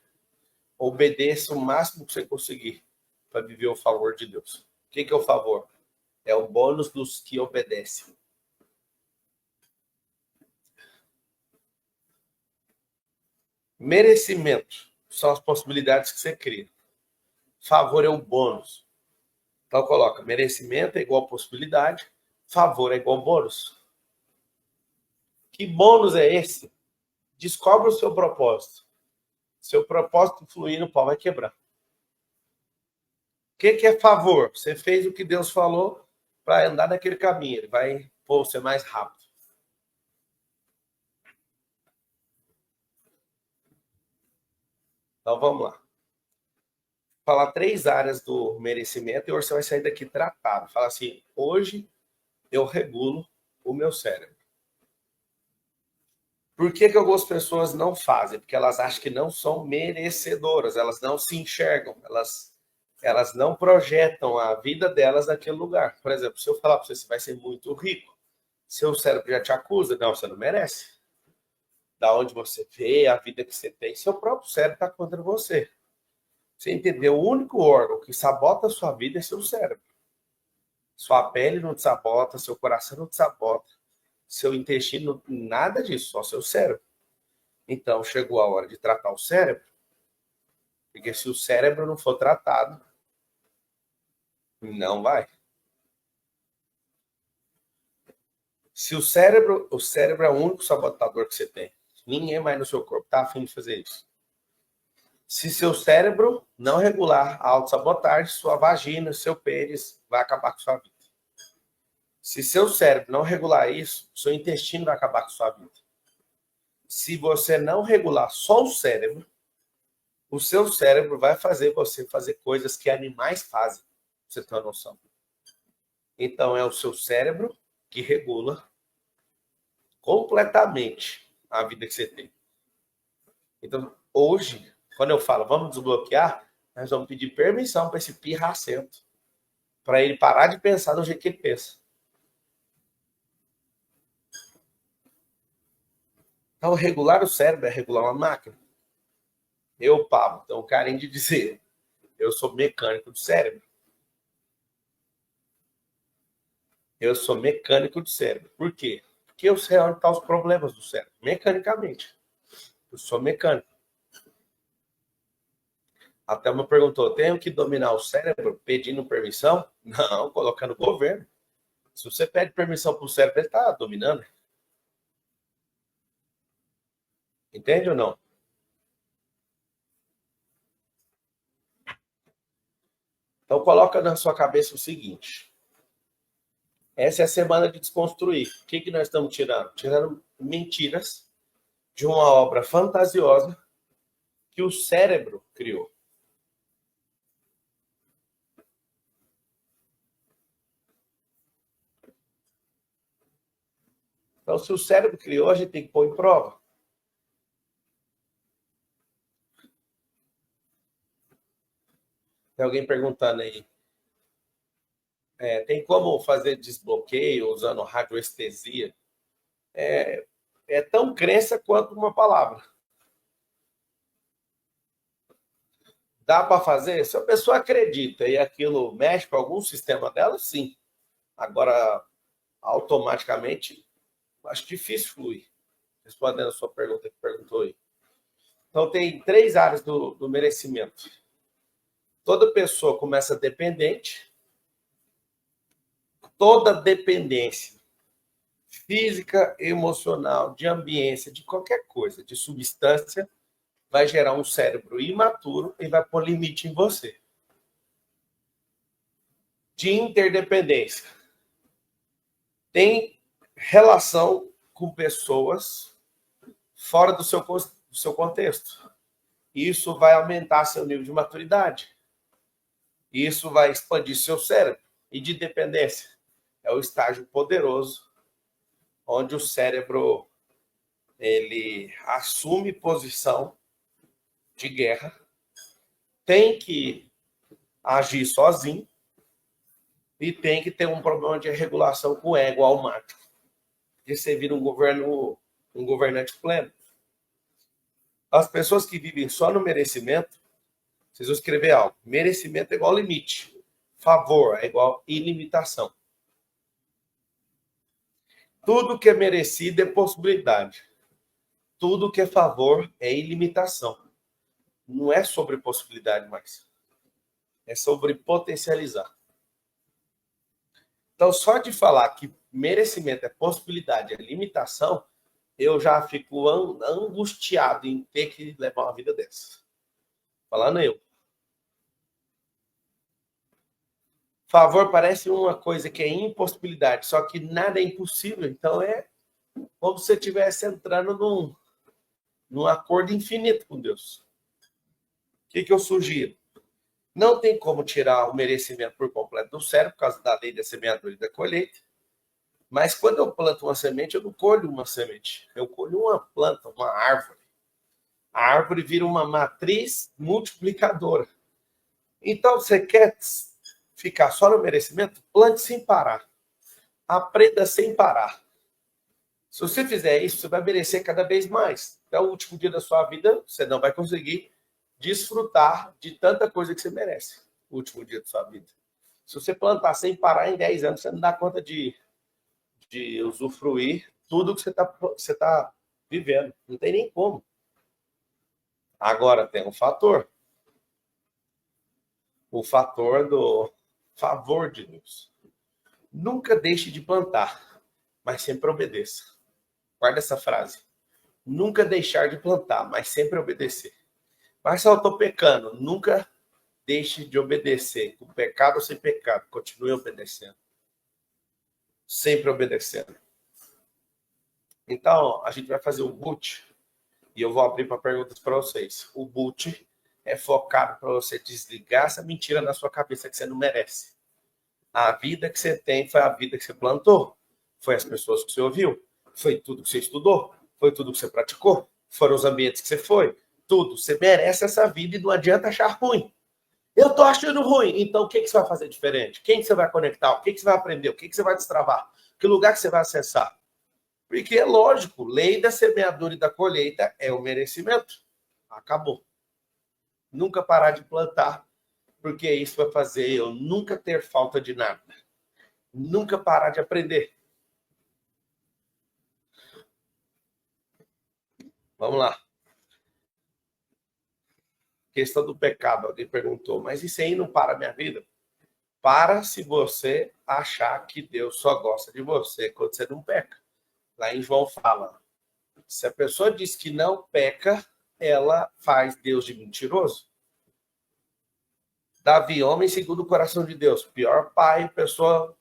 Obedeça o máximo que você conseguir para viver o favor de Deus. O que é o favor? É o bônus dos que obedecem. Merecimento são as possibilidades que você cria. Favor é o bônus. Então coloca, merecimento é igual possibilidade, favor é igual bônus. Que bônus é esse? Descobre o seu propósito. Seu propósito fluir, o pau vai quebrar. O que é favor? Você fez o que Deus falou para andar naquele caminho. Ele vai pôr você mais rápido. Então vamos lá. Falar 3 áreas do merecimento e hoje você vai sair daqui tratado. Fala assim, hoje eu regulo o meu cérebro. Por que algumas pessoas não fazem? Porque elas acham que não são merecedoras, elas não se enxergam, elas não projetam a vida delas naquele lugar. Por exemplo, se eu falar para você, você vai ser muito rico, seu cérebro já te acusa, não, você não merece. Da onde você vê, a vida que você tem, seu próprio cérebro está contra você. Você entendeu? O único órgão que sabota a sua vida é seu cérebro. Sua pele não te sabota, seu coração não te sabota, seu intestino, nada disso, só seu cérebro. Então, chegou a hora de tratar o cérebro, porque se o cérebro não for tratado, não vai. Se o cérebro é o único sabotador que você tem. Ninguém mais no seu corpo está afim de fazer isso. Se seu cérebro não regular a autossabotagem, sua vagina, seu pênis vai acabar com sua vida. Se seu cérebro não regular isso, seu intestino vai acabar com sua vida. Se você não regular só o seu cérebro vai fazer você fazer coisas que animais fazem. Você tem uma noção. Então, é o seu cérebro que regula completamente a vida que você tem. Então, hoje, quando eu falo vamos desbloquear, nós vamos pedir permissão para esse pirracento, para ele parar de pensar do jeito que ele pensa. Então, regular o cérebro é regular uma máquina. Eu, Pablo, tenho um carinho de dizer, eu sou mecânico do cérebro. Eu sou mecânico do cérebro. Por quê? Porque eu sei onde estão os problemas do cérebro, mecanicamente. Eu sou mecânico. A Thelma perguntou, tenho que dominar o cérebro pedindo permissão? Não, colocando o governo. Se você pede permissão para o cérebro, ele está dominando. Entende ou não? Então coloca na sua cabeça o seguinte. Essa é a semana de desconstruir. O que nós estamos tirando? Tirando mentiras de uma obra fantasiosa que o cérebro criou. Então, se o cérebro criou, a gente tem que pôr em prova. Tem alguém perguntando aí. Tem como fazer desbloqueio usando radioestesia? É tão crença quanto uma palavra. Dá para fazer? Se a pessoa acredita e aquilo mexe com algum sistema dela, sim. Agora, automaticamente, acho difícil fluir. Respondendo a sua pergunta que perguntou aí. Então, tem 3 áreas do merecimento. Toda pessoa começa dependente. Toda dependência física, emocional, de ambiência, de qualquer coisa, de substância, vai gerar um cérebro imaturo e vai pôr limite em você. De interdependência. Tem relação com pessoas fora do seu contexto. Isso vai aumentar seu nível de maturidade. Isso vai expandir seu cérebro. E de dependência. É o estágio poderoso onde o cérebro ele assume posição de guerra, tem que agir sozinho e tem que ter um problema de regulação com o ego almático. E você vira um governante pleno. As pessoas que vivem só no merecimento, vocês vão escrever algo. Merecimento é igual limite. Favor é igual ilimitação. Tudo que é merecido é possibilidade. Tudo que é favor é ilimitação. Não é sobre possibilidade mais. É sobre potencializar. Então, só de falar que merecimento é possibilidade, é limitação, eu já fico angustiado em ter que levar uma vida dessa. Falando eu. Favor parece uma coisa que é impossibilidade, só que nada é impossível. Então, é como se você estivesse entrando num acordo infinito com Deus. O que eu sugiro? Não tem como tirar o merecimento por completo do cérebro, por causa da lei da semeadura e da colheita. Mas quando eu planto uma semente, eu não colho uma semente. Eu colho uma planta, uma árvore. A árvore vira uma matriz multiplicadora. Então, você quer ficar só no merecimento? Plante sem parar. Aprenda sem parar. Se você fizer isso, você vai merecer cada vez mais. Até o último dia da sua vida, você não vai conseguir desfrutar de tanta coisa que você merece. O último dia da sua vida. Se você plantar sem parar em 10 anos, você não dá conta de usufruir tudo que você tá vivendo. Não tem nem como. Agora tem um fator. O fator do favor de Deus. Nunca deixe de plantar, mas sempre obedeça. Guarda essa frase. Nunca deixar de plantar, mas sempre obedecer. Mas se eu estou pecando, nunca deixe de obedecer. Com pecado ou sem pecado, continue obedecendo. Sempre obedecendo. Então, a gente vai fazer o boot e eu vou abrir para perguntas para vocês. O boot é focado para você desligar essa mentira na sua cabeça que você não merece. A vida que você tem foi a vida que você plantou. Foi as pessoas que você ouviu. Foi tudo que você estudou. Foi tudo que você praticou. Foram os ambientes que você foi. Tudo. Você merece essa vida e não adianta achar ruim. Eu tô achando ruim. Então, o que você vai fazer diferente? Quem que você vai conectar? O que você vai aprender? O que você vai destravar? Que lugar que você vai acessar? Porque é lógico, lei da semeadura e da colheita é o merecimento. Acabou. Nunca parar de plantar, porque isso vai fazer eu nunca ter falta de nada. Nunca parar de aprender. Vamos lá. Questão do pecado. Alguém perguntou, mas isso aí não para a minha vida? Para se você achar que Deus só gosta de você quando você não peca. Lá em João fala, se a pessoa diz que não peca, ela faz Deus de mentiroso. Davi, homem segundo o coração de Deus. Pior pai, pessoa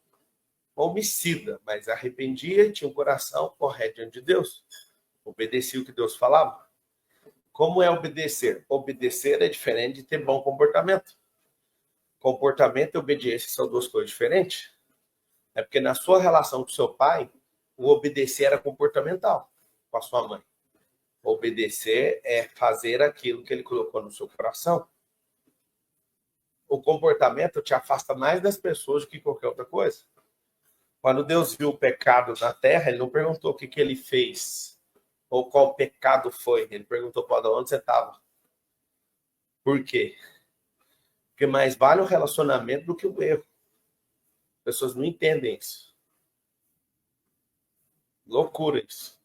homicida, mas arrependia, tinha um coração correto diante de Deus. Obedecia o que Deus falava. Como é obedecer? Obedecer é diferente de ter bom comportamento. Comportamento e obediência são duas coisas diferentes. É porque na sua relação com seu pai, o obedecer era comportamental com a sua mãe. Obedecer é fazer aquilo que ele colocou no seu coração. O comportamento te afasta mais das pessoas do que qualquer outra coisa. Quando Deus viu o pecado na terra, ele não perguntou o que ele fez ou qual pecado foi. Ele perguntou para onde você estava. Por quê? Porque mais vale o relacionamento do que o erro. As pessoas não entendem isso. Loucura isso.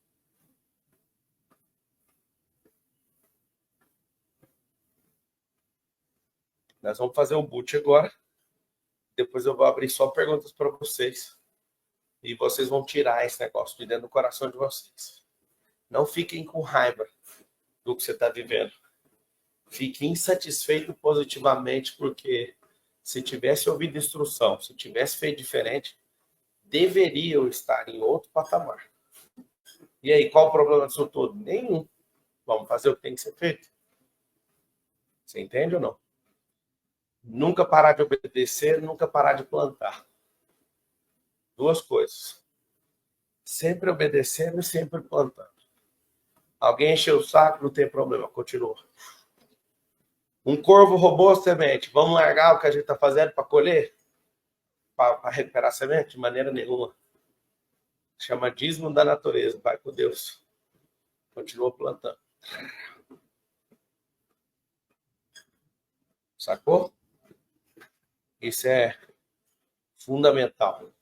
Nós vamos fazer o boot agora. Depois eu vou abrir só perguntas para vocês. E vocês vão tirar esse negócio de dentro do coração de vocês. Não fiquem com raiva do que você está vivendo. Fique insatisfeito positivamente, porque se tivesse ouvido instrução, se tivesse feito diferente, deveriam estar em outro patamar. E aí, qual o problema disso tudo? Nenhum. Vamos fazer o que tem que ser feito. Você entende ou não? Nunca parar de obedecer, nunca parar de plantar. Duas coisas. Sempre obedecendo e sempre plantando. Alguém encheu o saco, não tem problema, continua. Um corvo roubou a semente. Vamos largar o que a gente está fazendo para colher? Para recuperar a semente? De maneira nenhuma. Chama dízimo da natureza. Vai com Deus. Continua plantando. Sacou? Isso é fundamental.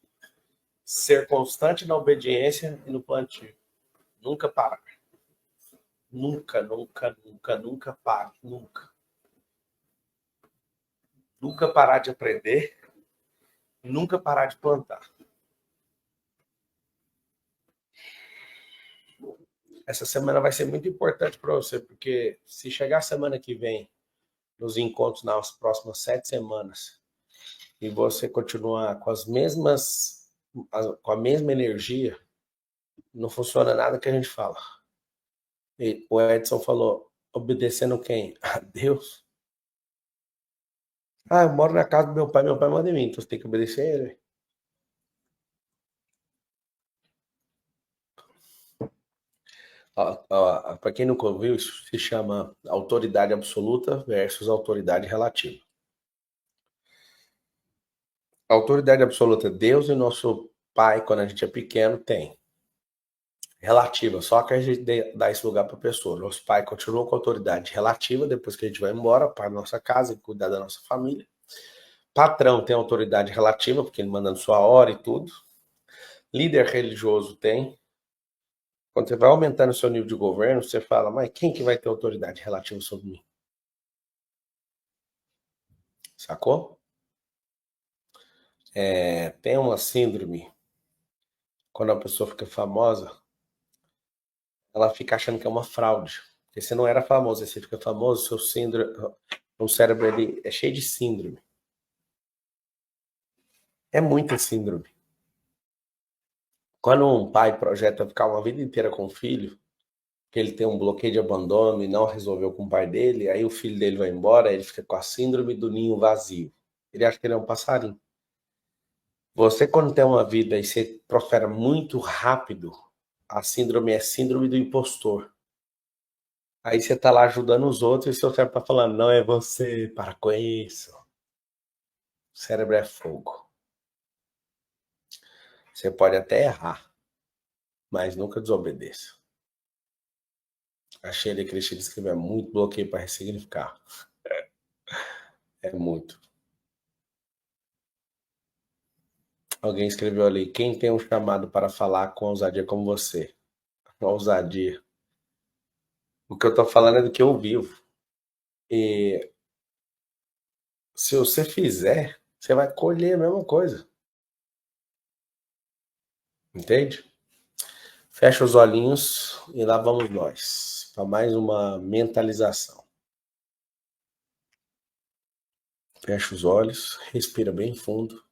ser constante na obediência e no plantio. Nunca parar. Nunca, nunca, nunca, nunca pare. Nunca. Nunca parar de aprender. Nunca parar de plantar. Essa semana vai ser muito importante para você, porque se chegar a semana que vem, nos encontros nas próximas 7 semanas, e você continuar com com a mesma energia, não funciona nada que a gente fala. E o Edson falou, obedecendo quem? A Deus. Ah, eu moro na casa do meu pai manda em mim, então você tem que obedecer ele. Para quem nunca ouviu, isso se chama autoridade absoluta versus autoridade relativa. A autoridade absoluta, Deus e nosso pai, quando a gente é pequeno, tem. Relativa, só que a gente dá esse lugar para a pessoa. Nosso pai continua com autoridade relativa depois que a gente vai embora para a nossa casa e cuidar da nossa família. Patrão tem autoridade relativa, porque ele manda na sua hora e tudo. Líder religioso tem. Quando você vai aumentando o seu nível de governo, você fala, mas quem que vai ter autoridade relativa sobre mim? Sacou? Tem uma síndrome, quando a pessoa fica famosa, ela fica achando que é uma fraude. Porque você não era famoso, aí você fica famoso, seu síndrome, o cérebro ele é cheio de síndrome. É muita síndrome. Quando um pai projeta ficar uma vida inteira com o filho, que ele tem um bloqueio de abandono e não resolveu com o pai dele, aí o filho dele vai embora, ele fica com a síndrome do ninho vazio. Ele acha que ele é um passarinho. Você, quando tem uma vida e você prospera muito rápido, a síndrome é síndrome do impostor. Aí você tá lá ajudando os outros e seu cérebro tá falando, não é você, para com isso. O cérebro é fogo. Você pode até errar, mas nunca desobedeça. A Sheila Cristina escreveu muito bloqueio para ressignificar. É muito. Alguém escreveu ali, quem tem um chamado para falar com ousadia como você? Ousadia. O que eu tô falando é do que eu vivo. E se você fizer, você vai colher a mesma coisa. Entende? Fecha os olhinhos e lá vamos nós. Para mais uma mentalização. Fecha os olhos, respira bem fundo.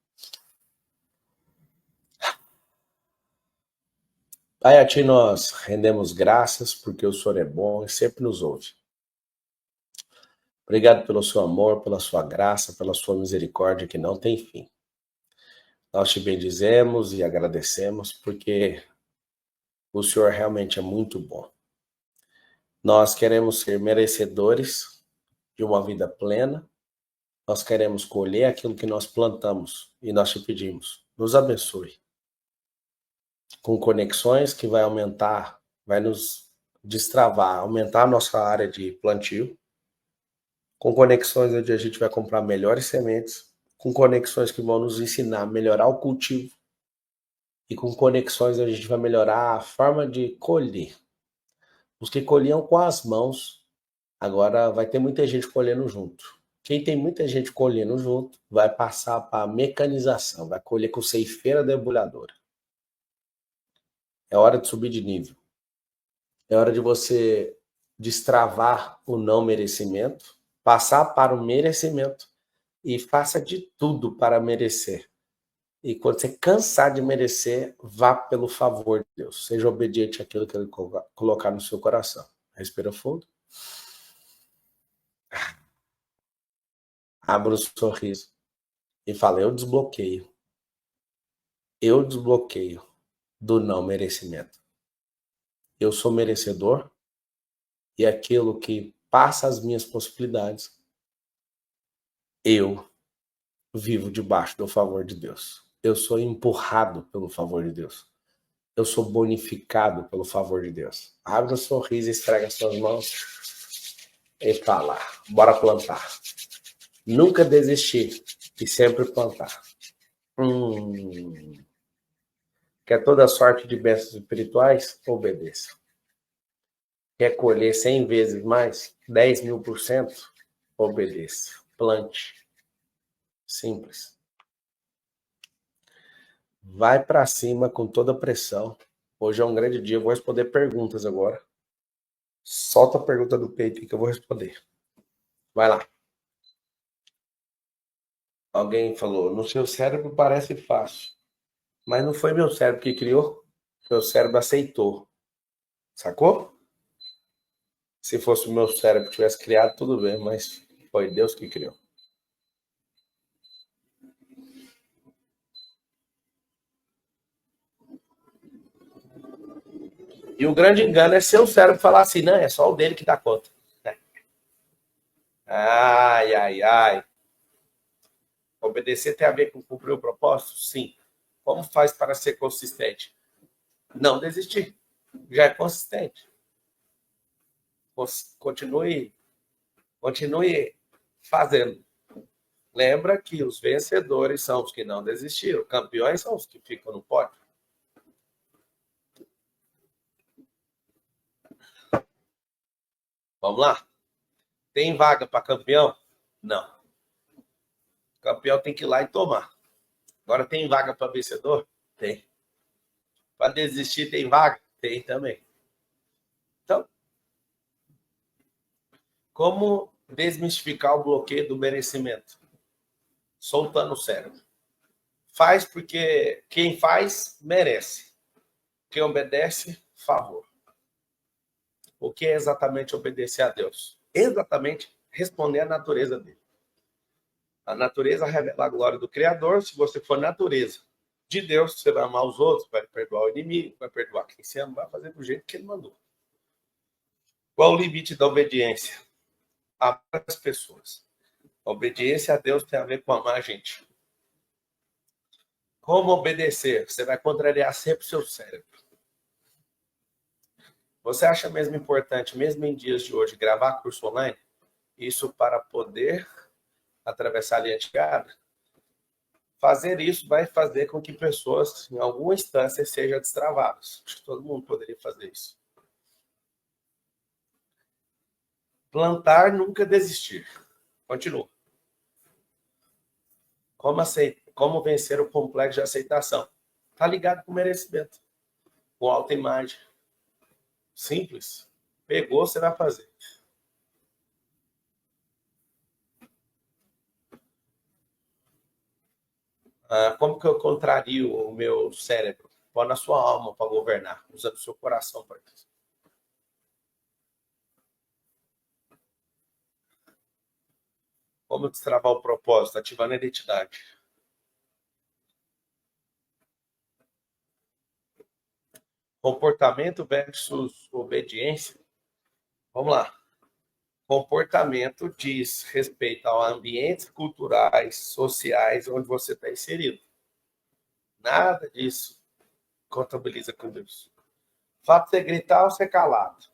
Pai, a Ti nós rendemos graças porque o Senhor é bom e sempre nos ouve. Obrigado pelo seu amor, pela sua graça, pela sua misericórdia que não tem fim. Nós te bendizemos e agradecemos porque o Senhor realmente é muito bom. Nós queremos ser merecedores de uma vida plena. Nós queremos colher aquilo que nós plantamos e nós te pedimos. Nos abençoe. Com conexões que vai aumentar, vai nos destravar, aumentar a nossa área de plantio. Com conexões onde a gente vai comprar melhores sementes. Com conexões que vão nos ensinar a melhorar o cultivo. E com conexões onde a gente vai melhorar a forma de colher. Os que colhiam com as mãos, agora vai ter muita gente colhendo junto. Quem tem muita gente colhendo junto, vai passar para a mecanização, vai colher com ceifeira debulhadora. É hora de subir de nível. É hora de você destravar o não merecimento, passar para o merecimento e faça de tudo para merecer. E quando você cansar de merecer, vá pelo favor de Deus. Seja obediente àquilo que Ele colocar no seu coração. Respira fundo. Abra o sorriso e fala, eu desbloqueio. Eu desbloqueio do não merecimento. Eu sou merecedor e aquilo que passa as minhas possibilidades, eu vivo debaixo do favor de Deus. Eu sou empurrado pelo favor de Deus. Eu sou bonificado pelo favor de Deus. Abre um sorriso, esfrega suas mãos e fala, bora plantar. Nunca desistir e sempre plantar. Quer toda sorte de bênçãos espirituais? Obedeça. Quer colher 100 vezes mais? 10.000%? Obedeça. Plante. Simples. Vai para cima com toda a pressão. Hoje é um grande dia. Eu vou responder perguntas agora. Solta a pergunta do peito que eu vou responder. Vai lá. Alguém falou, no seu cérebro parece fácil. Mas não foi meu cérebro que criou. Meu cérebro aceitou. Sacou? Se fosse o meu cérebro que tivesse criado, tudo bem, mas foi Deus que criou. E o grande engano é seu cérebro falar assim, não, é só o dele que dá conta. Ai, ai, ai. Obedecer tem a ver com cumprir o propósito? Sim. Como faz para ser consistente? Não desistir. Já é consistente. Continue fazendo. Lembra que os vencedores são os que não desistiram. Campeões são os que ficam no pódio. Vamos lá? Tem vaga para campeão? Não. Campeão tem que ir lá e tomar. Agora, tem vaga para vencedor? Tem. Para desistir, tem vaga? Tem também. Então, como desmistificar o bloqueio do merecimento? Soltando o cérebro. Faz porque quem faz, merece. Quem obedece, favor. O que é exatamente obedecer a Deus? Exatamente responder à natureza dele. A natureza revela a glória do Criador. Se você for natureza de Deus, você vai amar os outros, vai perdoar o inimigo, vai perdoar quem se ama, vai fazer do jeito que ele mandou. Qual o limite da obediência? Amar as pessoas. A obediência a Deus tem a ver com amar a gente. Como obedecer? Você vai contrariar sempre o seu cérebro. Você acha mesmo importante, mesmo em dias de hoje, gravar curso online? Isso para poder atravessar a linha de chegada? Fazer isso vai fazer com que pessoas, em alguma instância, sejam destravadas. Acho que todo mundo poderia fazer isso. Plantar, nunca desistir. Continua. Como vencer o complexo de aceitação? Está ligado com o merecimento, com autoimagem. Simples. Pegou, você vai fazer. Como que eu contrario o meu cérebro? Põe na sua alma para governar, usando o seu coração para isso. Como destravar o propósito? Ativando a identidade. Comportamento versus obediência. Vamos lá. Comportamento diz respeito a ambientes culturais, sociais, onde você está inserido. Nada disso contabiliza com Deus. O fato de você gritar ou ser calado.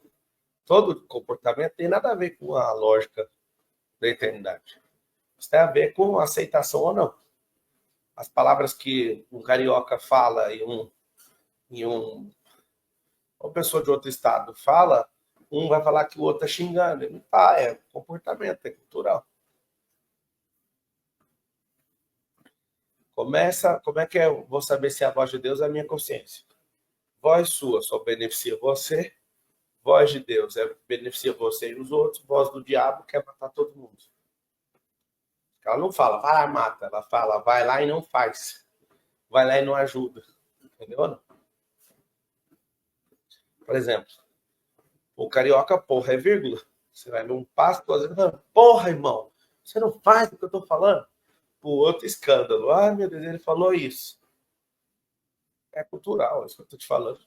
Todo comportamento tem nada a ver com a lógica da eternidade. Isso tem a ver com aceitação ou não. As palavras que um carioca fala e uma pessoa de outro estado fala, um vai falar que o outro está xingando. Ele tá, é comportamento, é cultural. Como é que eu vou saber se a voz de Deus é a minha consciência? Voz sua só beneficia você, voz de Deus beneficia você e os outros, voz do diabo quer matar todo mundo. Ela não fala, vai lá, mata. Ela fala, vai lá e não faz. Vai lá e não ajuda. Entendeu? Por exemplo, o carioca, porra, é vírgula. Você vai num passo, porra, irmão, você não faz o que eu tô falando? O outro escândalo. Ah, meu Deus, ele falou isso. É cultural, é isso que eu tô te falando.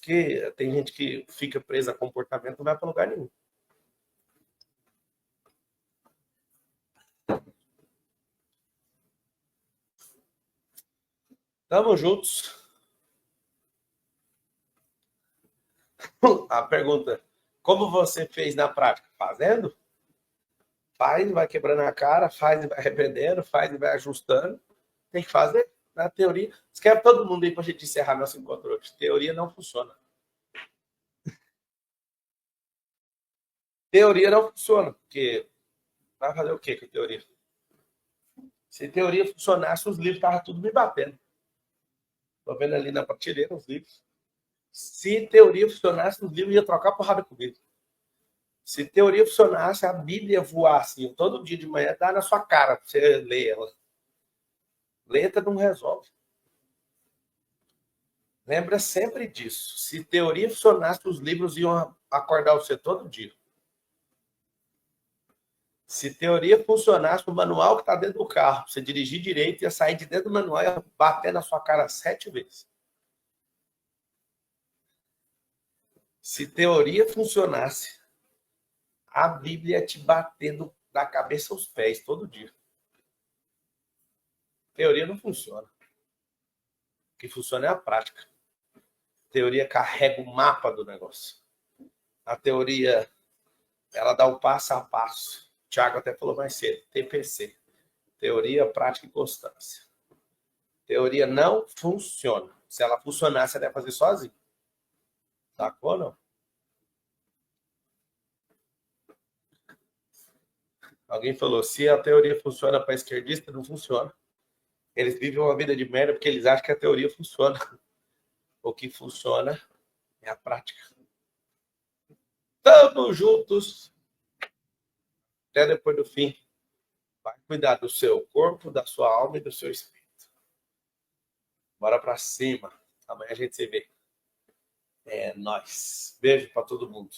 Que tem gente que fica presa a comportamento, não vai para lugar nenhum. Tamo juntos. A pergunta, como você fez na prática? Fazendo? Faz e vai quebrando a cara, faz e vai arrependendo, faz e vai ajustando. Tem que fazer. Na teoria, escreve todo mundo aí para a gente encerrar nosso encontro hoje. Teoria não funciona. Teoria não funciona, porque vai fazer o quê com a teoria? Se a teoria funcionasse, os livros estavam tudo me batendo. Estou vendo ali na prateleira os livros. Se teoria funcionasse, os livros iam trocar porrada comigo. Se teoria funcionasse, a Bíblia ia voar assim, todo dia de manhã, dá na sua cara para você ler ela. Letra não resolve. Lembra sempre disso. Se teoria funcionasse, os livros iam acordar você todo dia. Se teoria funcionasse, o manual que está dentro do carro, você dirigir direito, ia sair de dentro do manual e ia bater na sua cara 7 vezes. Se teoria funcionasse, a Bíblia ia te batendo da cabeça aos pés todo dia. Teoria não funciona. O que funciona é a prática. A teoria carrega o mapa do negócio. A teoria, ela dá o passo a passo. O Thiago até falou mais cedo, TPC. Teoria, prática e constância. Teoria não funciona. Se ela funcionasse, ela ia fazer sozinho. Sacou ou não? Alguém falou, se a teoria funciona para esquerdista, não funciona. Eles vivem uma vida de merda porque eles acham que a teoria funciona. O que funciona é a prática. Tamo juntos. Até depois do fim. Vai cuidar do seu corpo, da sua alma e do seu espírito. Bora pra cima. Amanhã a gente se vê. É nóis. Beijo pra todo mundo.